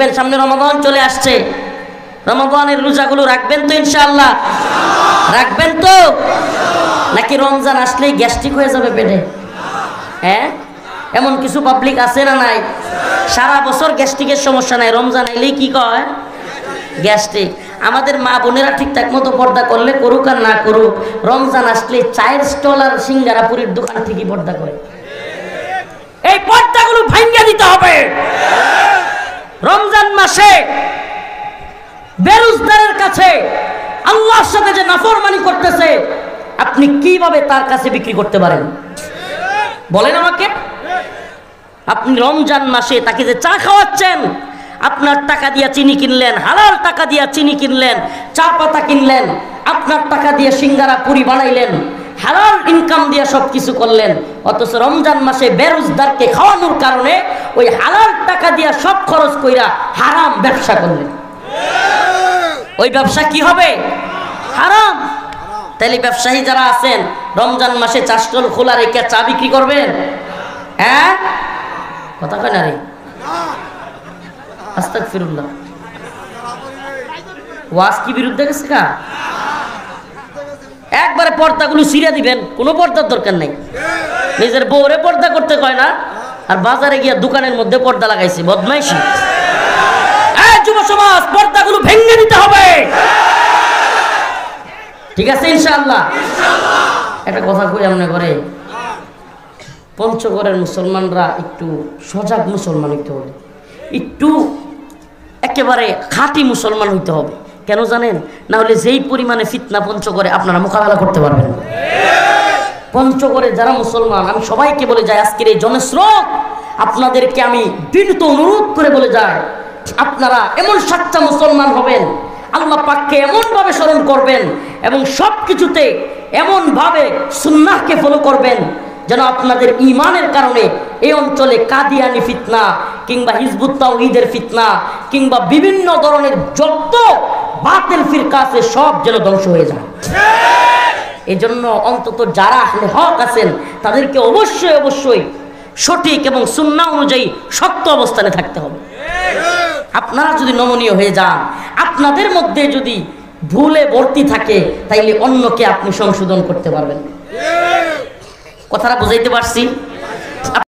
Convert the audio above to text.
রাখবেন, সামনে রমাদান চলে আসছে। রমাদানের রোজাগুলো রাখবেন তো ইনশাআল্লাহ? রাখবেন তো? নাকি রমজান আসলেই গ্যাস্ট্রিক হয়ে যাবে পেটে? হ্যাঁ, এমন কিছু পাবলিক আছে না নাই? সারা বছর গ্যাস্ট্রিকের সমস্যা নাই, রমজান এলেই কি কয় গ্যাস্ট্রিক। আমাদের মা বোনেরা ঠিকঠাক মতো পর্দা করলে করুক আর না করুক, রমজান আসলে চায়ের স্টল আর সিঙ্গারা পুরীর দোকান ঠিকই পর্দা করে। এই পর্দাগুলো ভাঙিয়ে দিতে হবে। রমজান মাসে বেরোজগারের কাছে আল্লাহর সাথে যে নাফরমানি করতেছে, আপনি কিভাবে তার কাছে বিক্রি করতে পারেন বলেন আমাকে? আপনি রমজান মাসে তাকে যে চা খাওয়াচ্ছেন, আপনার টাকা দিয়া চিনি কিনলেন, হালাল টাকা দিয়া চিনি কিনলেন, চা পাতা কিনলেন, আপনার টাকা দিয়ে সিঙ্গারা পুরি বানাইলেন, হালাল ইনকাম দিয়ে সব কিছু করলেন, অথচ রমজান মাসে বেরোজগারকে খাওয়ানোর কারণে ওই হালাল টাকা দিয়া সব খরচ কইরা হারাম ব্যবসা করলেন। ওই ব্যবসা কি হবে? হারাম। তাইলে ব্যবসায়ী যারা আছেন, রমজান মাসে চা স্টল খোলা রেখে চা বিক্রি করবেন? হ্যাঁ, কথা কয় না রে? আস্তাগফিরুল্লাহ। ওয়াজ কি বিরুদ্ধে গেছে কা? একবারে পর্দাগুলো ছিঁড়ে দিবেন, কোনো পর্দার দরকার নাই। নিজের বউরে পর্দা করতে কয় না, আর বাজারে গিয়া দোকানের মধ্যে পর্দা লাগাইছে, বদমাইশি। যুব সমাজ, পর্দাগুলো ভেঙে দিতে হবে, ঠিক আছে ইনশাআল্লাহ? একটা কথা কই, মনে করে পঞ্চগড়ের মুসলমানরা একটু সজাগ মুসলমান হইতে হবে, একটু একেবারে খাঁটি মুসলমান হইতে হবে। কেন জানেন? না হলে যেই পরিমাণে ফিতনা পঞ্চগড়ে, আপনারা মোকাবেলা করতে পারবেন না। পঞ্চগড়ে যারা মুসলমান, আমি সবাইকে বলে যাই, আজকের এই জনস্রোত, আপনাদেরকে আমি বিনীত অনুরোধ করে বলে যাই, আপনারা এমন সাচ্চা মুসলমান হবেন, আল্লাহ পাককে এমনভাবে স্মরণ করবেন এবং সব কিছুতে এমনভাবে সুন্নাহকে ফলো করবেন যেন আপনাদের ঈমানের কারণে এই অঞ্চলে কাদিয়ানি ফিতনা কিংবা হিজবুত তাওহীদের ফিতনা কিংবা বিভিন্ন ধরনের যত বাতিল ফিরকা আছে সব যেন ধ্বংস হয়ে যায়। এই জন্য অন্তত যারা আহলে হক আছেন তাদেরকে অবশ্যই অবশ্যই সঠিক এবং সুন্নাহ অনুযায়ী শক্ত অবস্থানে থাকতে হবে। আপনারা যদি নমনীয় হয়ে যান, আপনাদের মধ্যে যদি ভুলে ভর্তি থাকে, তাইলে অন্যকে আপনি সংশোধন করতে পারবেন। কথাটা বুঝাইতে পারছি?